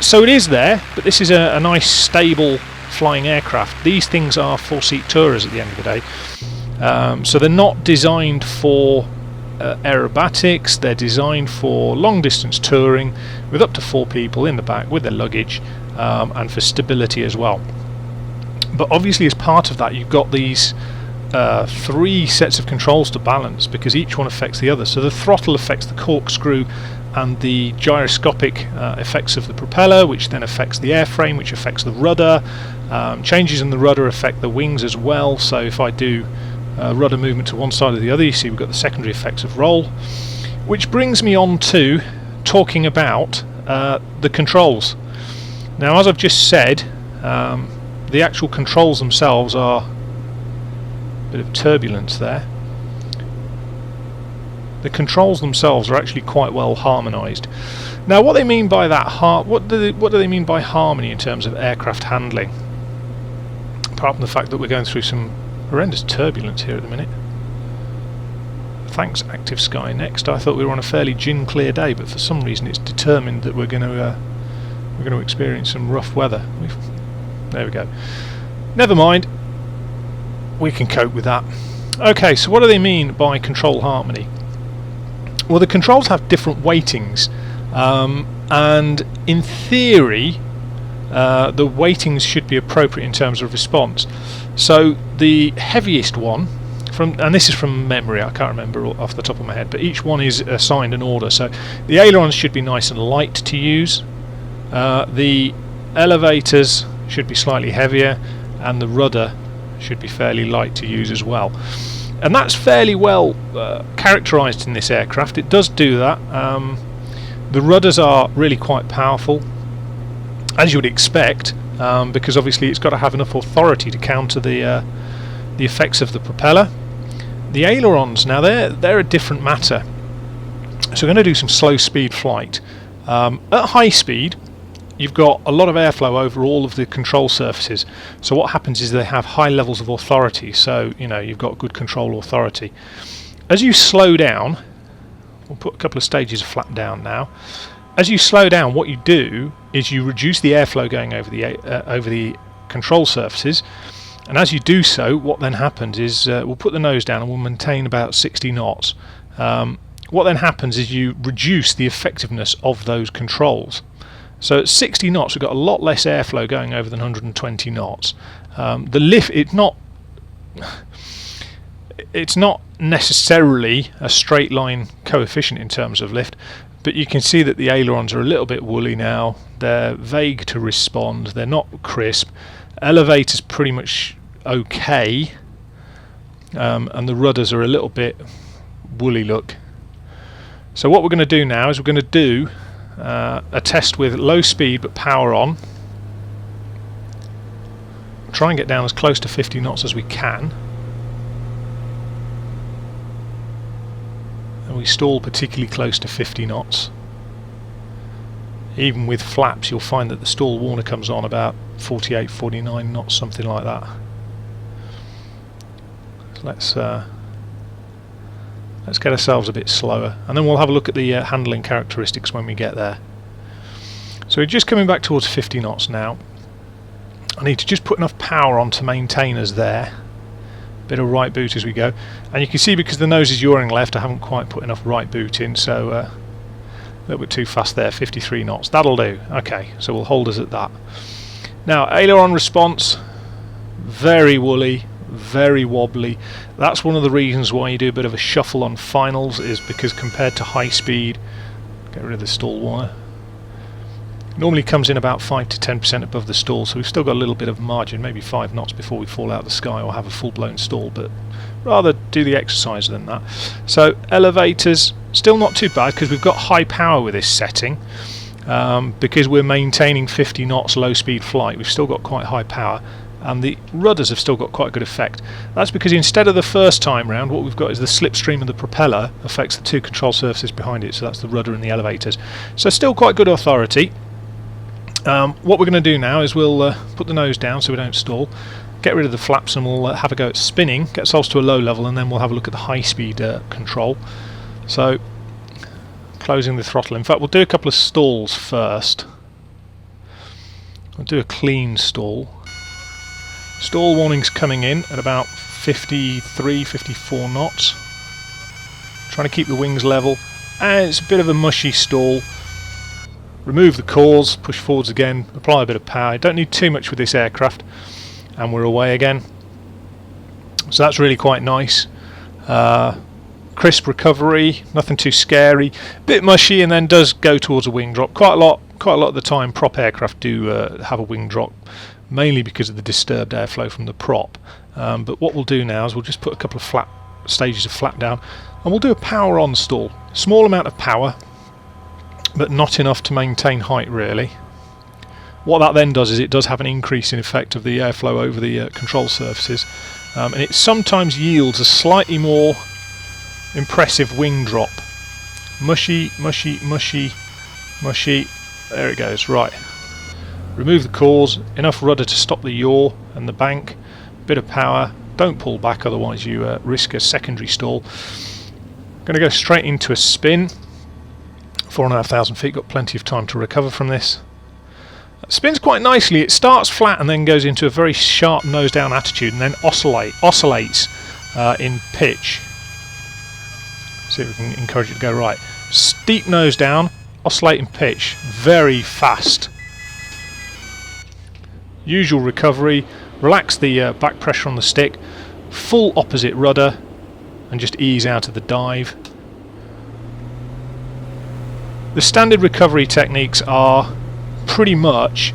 So it is there, but this is a nice stable flying aircraft. These things are 4-seat tourers at the end of the day. So they're not designed for aerobatics, they're designed for long distance touring with up to 4 people in the back with their luggage, and for stability as well. But obviously as part of that you've got these 3 sets of controls to balance, because each one affects the other. So the throttle affects the corkscrew and the gyroscopic effects of the propeller, which then affects the airframe, which affects the rudder. Changes in the rudder affect the wings as well, so if I do rudder movement to one side or the other, you see we've got the secondary effects of roll. Which brings me on to talking about the controls. Now, as I've just said, the actual controls themselves are a bit of turbulence there. The controls themselves are actually quite well harmonised. Now, what they mean by that, what do they mean by harmony in terms of aircraft handling? Apart from the fact that we're going through some horrendous turbulence here at the minute. Thanks, Active Sky Next. I thought we were on a fairly gin clear day, but for some reason it's determined that we're going to experience some rough weather. There we go. Never mind. We can cope with that. Okay, so what do they mean by control harmony? Well, the controls have different weightings, and in theory the weightings should be appropriate in terms of response. So the heaviest one, and this is from memory, I can't remember off the top of my head, but each one is assigned an order. So the ailerons should be nice and light to use, the elevators should be slightly heavier, and the rudder should be fairly light to use as well. And that's fairly well characterised in this aircraft. It does do that. The rudders are really quite powerful, as you would expect, because obviously it's got to have enough authority to counter the effects of the propeller. The ailerons, now they're a different matter. So we're going to do some slow speed flight. At high speed, you've got a lot of airflow over all of the control surfaces. So what happens is they have high levels of authority. So you've got good control authority. As you slow down, we'll put a couple of stages of flat down now. As you slow down, what you do is you reduce the airflow going over the control surfaces, and as you do so, what then happens is we'll put the nose down and we'll maintain about 60 knots. What then happens is you reduce the effectiveness of those controls. So at 60 knots, we've got a lot less airflow going over than 120 knots. The lift, it's not necessarily a straight line coefficient in terms of lift, but you can see that the ailerons are a little bit woolly now. They're vague to respond, they're not crisp. Elevator's pretty much okay, and the rudders are a little bit woolly look. So what we're going to do now is we're going to do a test with low speed but power on. Try and get down as close to 50 knots as we can. And we stall particularly close to 50 knots. even with flaps, you'll find that the stall warner comes on about 48, 49 knots, something like that. So let's get ourselves a bit slower, and then we'll have a look at the handling characteristics when we get there. So we're just coming back towards 50 knots now. I need to just put enough power on to maintain us there. Bit of right boot as we go, and you can see because the nose is yawing left, I haven't quite put enough right boot in, so a little bit too fast there. 53 knots, that'll do. Okay, so we'll hold us at that. Now, aileron response, very woolly, very wobbly. That's one of the reasons why you do a bit of a shuffle on finals, is because compared to high speed, get rid of the stall warner, normally comes in about 5 to 10% above the stall, so we've still got a little bit of margin, maybe 5 knots before we fall out of the sky or have a full-blown stall, but rather do the exercise than that. So elevators, still not too bad because we've got high power with this setting. Because we're maintaining 50 knots low speed flight, we've still got quite high power, and the rudders have still got quite a good effect. That's because instead of the first time round, what we've got is the slipstream of the propeller affects the two control surfaces behind it, so that's the rudder and the elevators. So still quite good authority. What we're going to do now is we'll put the nose down so we don't stall, get rid of the flaps, and we'll have a go at spinning, get ourselves to a low level, and then we'll have a look at the high speed control. So closing the throttle. In fact, we'll do a couple of stalls first. We'll do a clean stall. Stall warning's coming in at about 53, 54 knots. Trying to keep the wings level, and it's a bit of a mushy stall. Remove the cores, push forwards again, apply a bit of power. Don't need too much with this aircraft, and we're away again. So that's really quite nice. Crisp recovery, nothing too scary. Bit mushy, and then does go towards a wing drop. Quite a lot of the time, prop aircraft do have a wing drop, mainly because of the disturbed airflow from the prop. But what we'll do now is we'll just put a couple of flat stages of flap down, and we'll do a power on stall. Small amount of power, but not enough to maintain height really. What that then does is it does have an increase in effect of the airflow over the control surfaces, and it sometimes yields a slightly more impressive wing drop. Mushy, mushy, mushy, mushy. There it goes. Right. Remove the cores, enough rudder to stop the yaw and the bank, bit of power, don't pull back otherwise you risk a secondary stall. Going to go straight into a spin. 4,500 feet, got plenty of time to recover from this. It spins quite nicely. It starts flat and then goes into a very sharp nose down attitude and then oscillates in pitch. See if we can encourage it to go right. Steep nose down, oscillate in pitch, very fast. Usual recovery, relax the back pressure on the stick, full opposite rudder, and just ease out of the dive. The standard recovery techniques are pretty much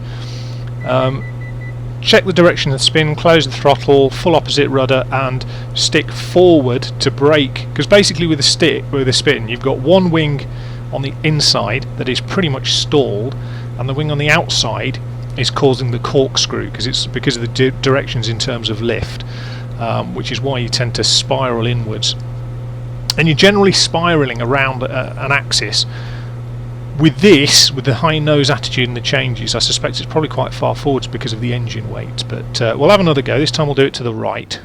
check the direction of the spin, close the throttle, full opposite rudder, and stick forward to brake. Because basically with the spin, you've got one wing on the inside that is pretty much stalled, and the wing on the outside is causing the corkscrew because of the directions in terms of lift, which is why you tend to spiral inwards. And you're generally spiraling around an axis. With this, with the high nose attitude and the changes, I suspect it's probably quite far forwards because of the engine weight, but we'll have another go. This time we'll do it to the right.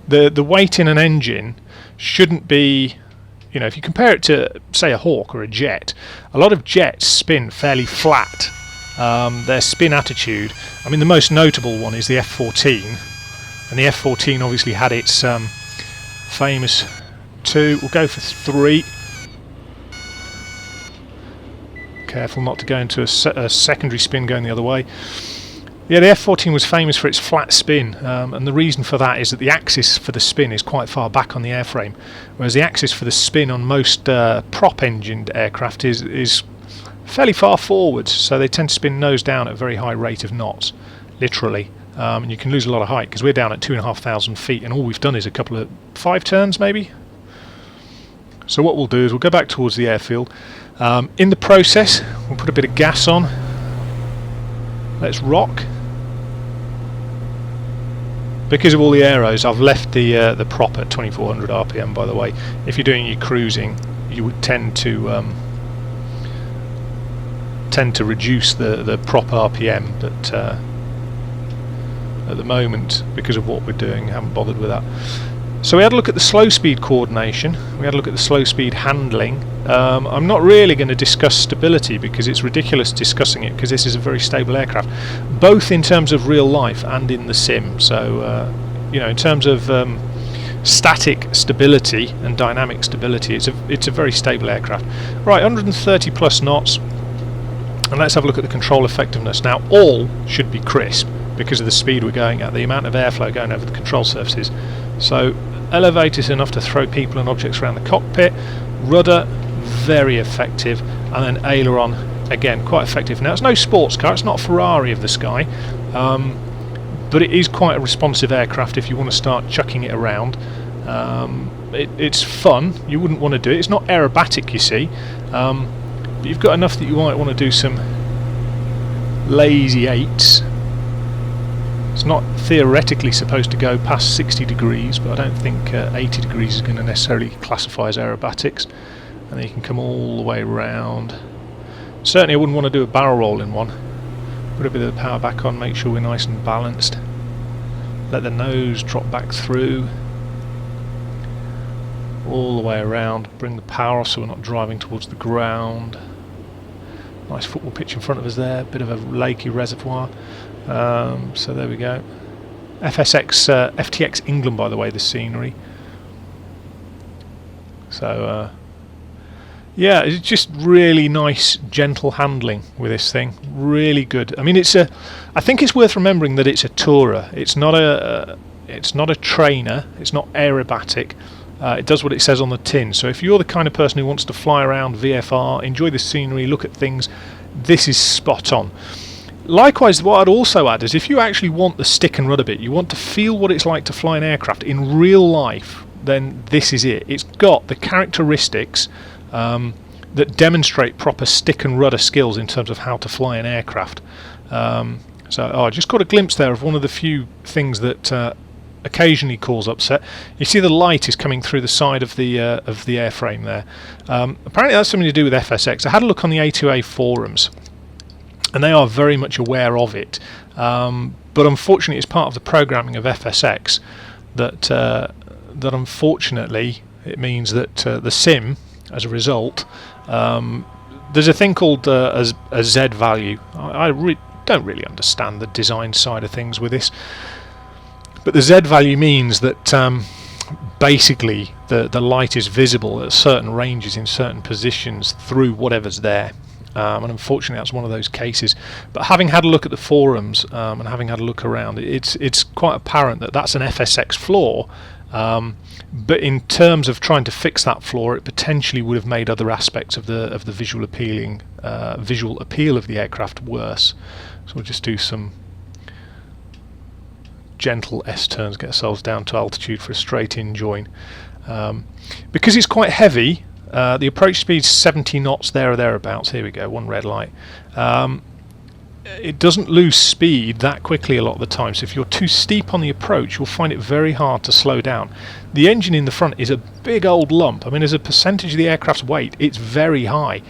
The weight in an engine shouldn't be, you know, if you compare it to, say, a Hawk or a jet, a lot of jets spin fairly flat. Their spin attitude, I mean, the most notable one is the F-14, and the F-14 obviously had its famous 2, we'll go for 3. Careful not to go into a secondary spin going the other way. Yeah, the F-14 was famous for its flat spin, and the reason for that is that the axis for the spin is quite far back on the airframe, whereas the axis for the spin on most prop-engined aircraft is fairly far forwards, so they tend to spin nose down at a very high rate of knots, literally, and you can lose a lot of height because we're down at 2,500 feet, and all we've done is a couple of 5 turns maybe. So what we'll do is we'll go back towards the airfield. In the process, we'll put a bit of gas on. Let's rock. Because of all the aeros, I've left the prop at 2400 RPM, by the way. If you're doing your cruising, you would tend to tend to reduce the prop RPM, but at the moment, because of what we're doing, haven't bothered with that. So we had a look at the slow speed coordination, we had a look at the slow speed handling. I'm not really going to discuss stability because it's ridiculous discussing it, because this is a very stable aircraft, both in terms of real life and in the sim. So you know, in terms of static stability and dynamic stability, it's a very stable aircraft. Right, 130 plus knots, and let's have a look at the control effectiveness. Now all should be crisp because of the speed we're going at, the amount of airflow going over the control surfaces. So elevators enough to throw people and objects around the cockpit, rudder very effective, and then aileron again quite effective. Now it's no sports car, it's not a Ferrari of the sky, but it is quite a responsive aircraft if you want to start chucking it around. It's fun, you wouldn't want to do it, it's not aerobatic, you see, but you've got enough that you might want to do some lazy eights. It's not theoretically supposed to go past 60 degrees, but I don't think 80 degrees is going to necessarily classify as aerobatics. And then you can come all the way around. Certainly I wouldn't want to do a barrel roll in one. Put a bit of the power back on, make sure we're nice and balanced. Let the nose drop back through. All the way around, bring the power off so we're not driving towards the ground. Nice football pitch in front of us there, bit of a lakey reservoir. So there we go. FSX FTX England, by the way, the scenery. So yeah, it's just really nice, gentle handling with this thing. Really good. I mean, I think it's worth remembering that it's a tourer. It's not a trainer. It's not aerobatic. It does what it says on the tin. So if you're the kind of person who wants to fly around VFR, enjoy the scenery, look at things, this is spot on. Likewise, what I'd also add is if you actually want the stick and rudder bit, you want to feel what it's like to fly an aircraft in real life, then this is it. It's got the characteristics that demonstrate proper stick and rudder skills in terms of how to fly an aircraft. So I just got a glimpse there of one of the few things that occasionally cause upset. You see the light is coming through the side of the airframe there. Apparently that's something to do with FSX. I had a look on the A2A forums, and they are very much aware of it, but unfortunately it's part of the programming of FSX that unfortunately it means that the sim, as a result, there's a thing called a Z value. I don't really understand the design side of things with this, but the Z value means that basically the light is visible at certain ranges in certain positions through whatever's there. And unfortunately that's one of those cases. But having had a look at the forums and having had a look around, it's quite apparent that that's an FSX flaw, but in terms of trying to fix that flaw, it potentially would have made other aspects of the visual appeal of the aircraft worse. So we'll just do some gentle S-turns, get ourselves down to altitude for a straight in join. Because it's quite heavy, the approach speed's 70 knots there or thereabouts. Here we go, one red light. It doesn't lose speed that quickly a lot of the time, so if you're too steep on the approach you'll find it very hard to slow down. The engine in the front is a big old lump. I mean, as a percentage of the aircraft's weight, it's very high.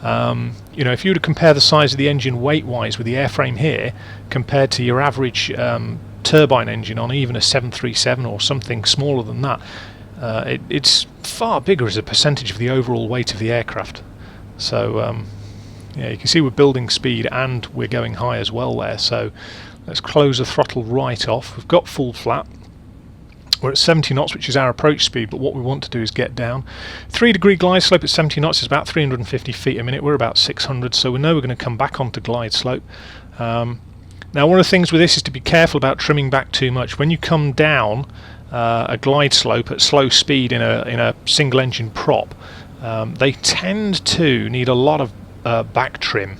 You know, if you were to compare the size of the engine weight-wise with the airframe here compared to your average turbine engine on even a 737 or something smaller than that, it's far bigger as a percentage of the overall weight of the aircraft. So yeah, you can see we're building speed and we're going high as well there. So let's close the throttle right off. We've got full flat. We're at 70 knots, which is our approach speed, but what we want to do is get down. 3-degree glide slope at 70 knots is about 350 feet a minute. We're about 600, so we know we're going to come back onto glide slope. Now, one of the things with this is to be careful about trimming back too much. When you come down a glide slope at slow speed in a single engine prop, they tend to need a lot of back trim.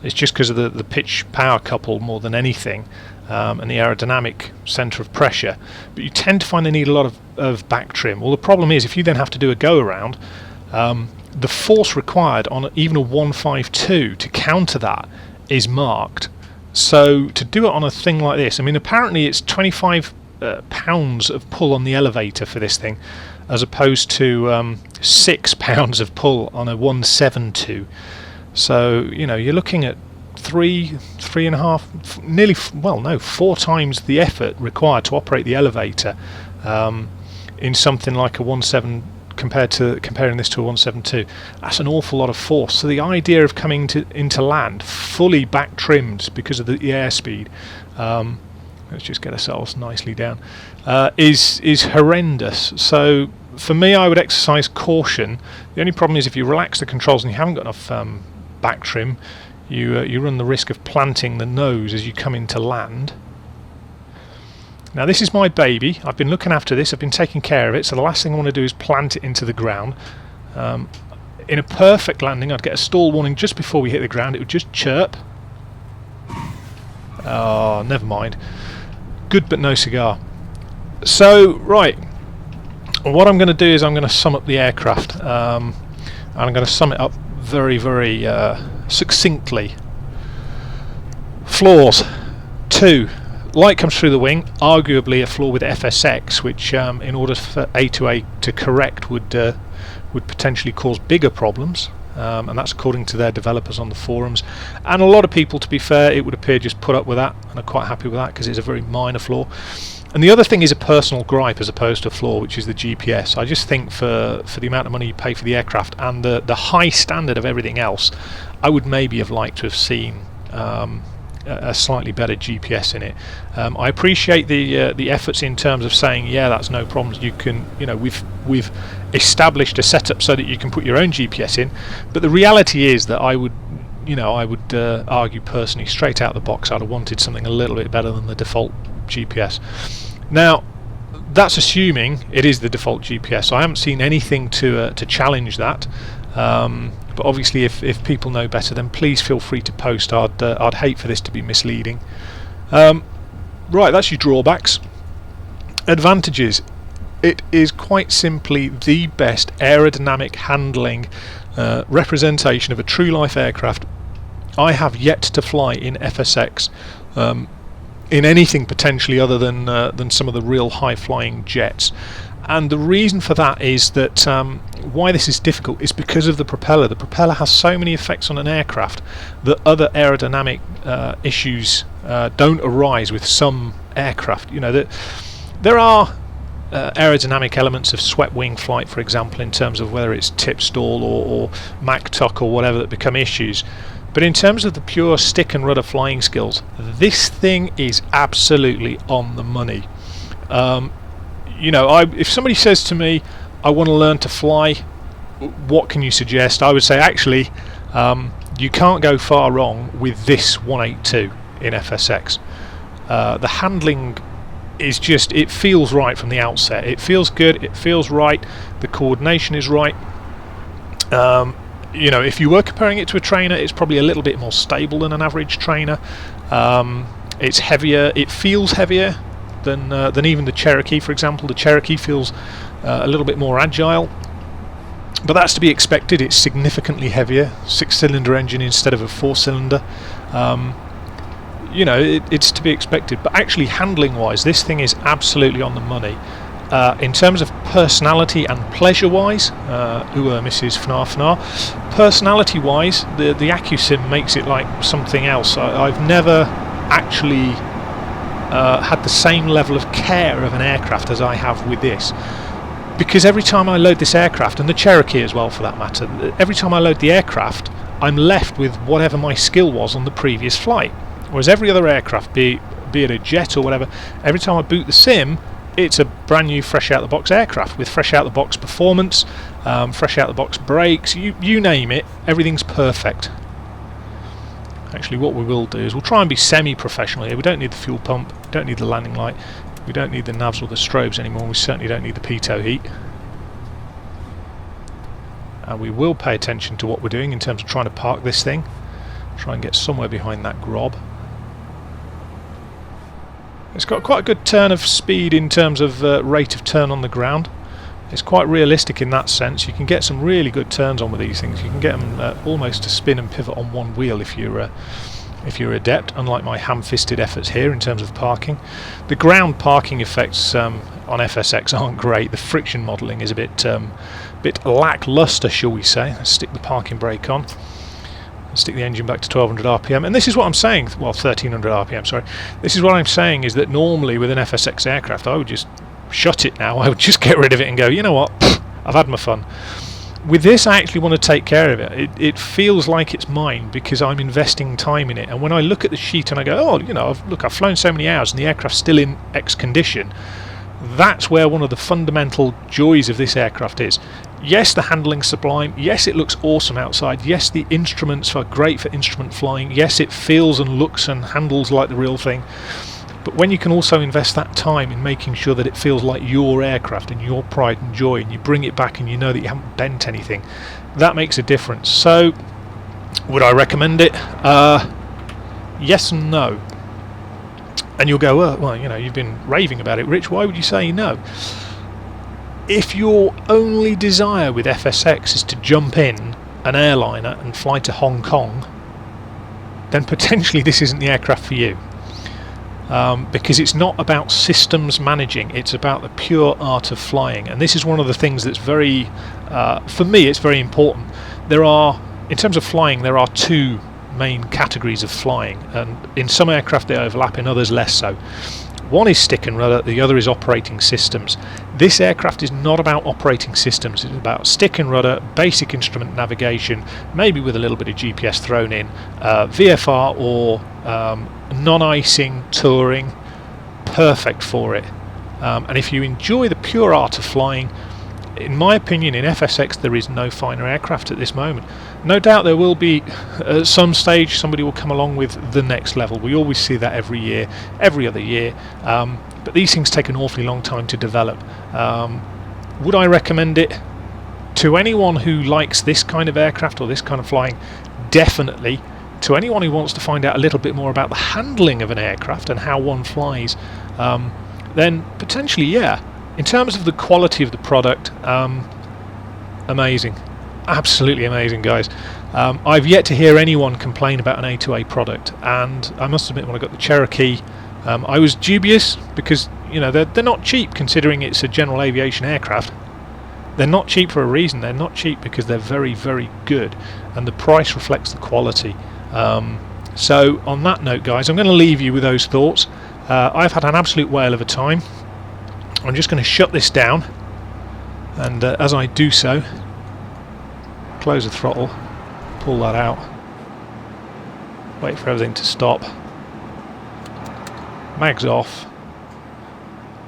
It's just because of the pitch power couple more than anything, and the aerodynamic centre of pressure, but you tend to find they need a lot of back trim. Well, the problem is if you then have to do a go around, the force required on even a 152 to counter that is marked. So to do it on a thing like this, I mean, apparently it's 25 pounds of pull on the elevator for this thing, as opposed to 6 pounds of pull on a 172. So you know, you're looking at three and a half, nearly, well, no, 4 times the effort required to operate the elevator in something like a 1.7 comparing this to a 172. That's an awful lot of force. So the idea of coming into land fully back trimmed because of the airspeed, let's just get ourselves nicely down, is horrendous. So for me, I would exercise caution. The only problem is if you relax the controls and you haven't got enough back trim, you run the risk of planting the nose as you come into land. Now this is my baby. I've been looking after this, I've been taking care of it, so the last thing I want to do is plant it into the ground. In a perfect landing, I'd get a stall warning just before we hit the ground. It would just chirp. Oh, never mind. Good but no cigar. So, right, what I'm going to do is I'm going to sum up the aircraft. And I'm going to sum it up very, very succinctly. Flaws. 2. Light comes through the wing, arguably a flaw with FSX, which in order for A2A to correct would potentially cause bigger problems, and that's according to their developers on the forums. And a lot of people, to be fair, it would appear, just put up with that, and are quite happy with that because it's a very minor flaw. And the other thing is a personal gripe as opposed to a flaw, which is the GPS. I just think for the amount of money you pay for the aircraft and the high standard of everything else, I would maybe have liked to have seen a slightly better GPS in it. I appreciate the efforts in terms of saying, yeah, that's no problems. You can, you know, we've established a setup so that you can put your own GPS in. But the reality is that I would argue personally, straight out the box, I'd have wanted something a little bit better than the default GPS. Now, that's assuming it is the default GPS. I haven't seen anything to challenge that. But obviously, if people know better, then please feel free to post. I'd hate for this to be misleading. Right, that's your drawbacks. Advantages. It is quite simply the best aerodynamic handling representation of a true life aircraft I have yet to fly in FSX. In anything potentially other than some of the real high flying jets. And the reason for that is that why this is difficult is because of the propeller. The propeller has so many effects on an aircraft that other aerodynamic issues don't arise with some aircraft. You know, that there are aerodynamic elements of swept wing flight, for example, in terms of whether it's tip stall or Mach tuck or whatever, that become issues. But in terms of the pure stick and rudder flying skills, this thing is absolutely on the money. You know, if somebody says to me, I want to learn to fly, what can you suggest? I would say, actually, you can't go far wrong with this 182 in FSX. The handling is just, it feels right from the outset. It feels good, it feels right, the coordination is right. You know, if you were comparing it to a trainer, it's probably a little bit more stable than an average trainer. It's heavier, it feels heavier than even the Cherokee, for example. The Cherokee feels a little bit more agile, but that's to be expected. It's significantly heavier, 6-cylinder engine instead of a 4-cylinder. You know, it's to be expected. But actually, handling wise, this thing is absolutely on the money. In terms of personality and pleasure wise, Mrs. FNAR, personality wise, the Accu-sim makes it like something else. I've never actually had the same level of care of an aircraft as I have with this, because every time I load this aircraft, and the Cherokee as well for that matter, every time I load the aircraft, I'm left with whatever my skill was on the previous flight. Whereas every other aircraft, be it a jet or whatever, every time I boot the sim, it's a brand new fresh out the box aircraft with fresh out the box performance, fresh out the box brakes, you name it, everything's perfect. Actually, what we will do is we'll try and be semi-professional here. We don't need the fuel pump, we don't need the landing light, we don't need the navs or the strobes anymore, we certainly don't need the pitot heat. And we will pay attention to what we're doing in terms of trying to park this thing, try and get somewhere behind that grob. It's got quite a good turn of speed in terms of rate of turn on the ground. It's quite realistic in that sense. You can get some really good turns on with these things. You can get them almost to spin and pivot on one wheel if you're adept, unlike my ham-fisted efforts here in terms of parking. The ground parking effects on FSX aren't great. The friction modelling is a bit lackluster, shall we say. Let's stick the parking brake on. Stick the engine back to 1200 RPM, and this is what I'm saying, well 1300 RPM, sorry. This is what I'm saying is that normally with an FSX aircraft I would just shut it now, I would just get rid of it and go, you know what, I've had my fun. With this I actually want to take care of it. It feels like it's mine because I'm investing time in it, and when I look at the sheet and I go, oh, you know, I've flown so many hours and the aircraft's still in X condition, that's where one of the fundamental joys of this aircraft is. Yes, the handling's sublime. Yes, it looks awesome outside. Yes, the instruments are great for instrument flying. Yes, it feels and looks and handles like the real thing. But when you can also invest that time in making sure that it feels like your aircraft and your pride and joy, and you bring it back and you know that you haven't bent anything, that makes a difference. So, would I recommend it? Yes and no. And you'll go, well, you know, you've been raving about it, Rich. Why would you say no? If your only desire with FSX is to jump in an airliner and fly to Hong Kong, then potentially this isn't the aircraft for you. Because it's not about systems managing, it's about the pure art of flying. And this is one of the things that's very, for me, it's very important. In terms of flying, there are two main categories of flying, and in some aircraft they overlap, in others less so. One is stick and rudder, the other is operating systems. This aircraft is not about operating systems, it's about stick and rudder, basic instrument navigation, maybe with a little bit of GPS thrown in, VFR or non-icing touring, perfect for it. And if you enjoy the pure art of flying, in my opinion, in FSX there is no finer aircraft at this moment. No doubt there will be, at some stage, somebody will come along with the next level. We always see that every year, every other year. But these things take an awfully long time to develop. Would I recommend it to anyone who likes this kind of aircraft or this kind of flying? Definitely. To anyone who wants to find out a little bit more about the handling of an aircraft and how one flies, then potentially, yeah. In terms of the quality of the product, amazing. Absolutely amazing, guys. I've yet to hear anyone complain about an A2A product, and I must admit when I got the Cherokee I was dubious because, you know, they're not cheap considering it's a general aviation aircraft. They're not cheap for a reason. They're not cheap because they're very, very good, and the price reflects the quality. So on that note, guys, I'm going to leave you with those thoughts. I've had an absolute whale of a time. I'm just going to shut this down, and as I do so, close the throttle, pull that out, wait for everything to stop, mags off.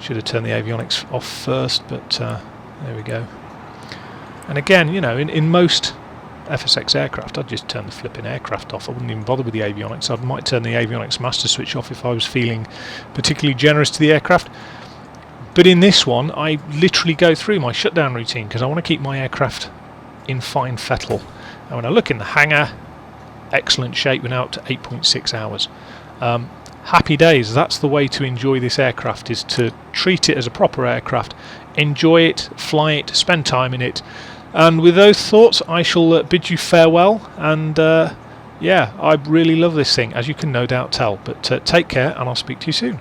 Should have turned the avionics off first, but there we go. And again, you know, in most FSX aircraft I'd just turn the flipping aircraft off. I wouldn't even bother with the avionics. I might turn the avionics master switch off if I was feeling particularly generous to the aircraft. But in this one, I literally go through my shutdown routine because I want to keep my aircraft in fine fettle. And when I look in the hangar, excellent shape. We're now up to 8.6 hours. Happy days. That's the way to enjoy this aircraft, is to treat it as a proper aircraft, enjoy it, fly it, spend time in it. And with those thoughts, I shall bid you farewell. And yeah, I really love this thing, as you can no doubt tell. But take care, and I'll speak to you soon.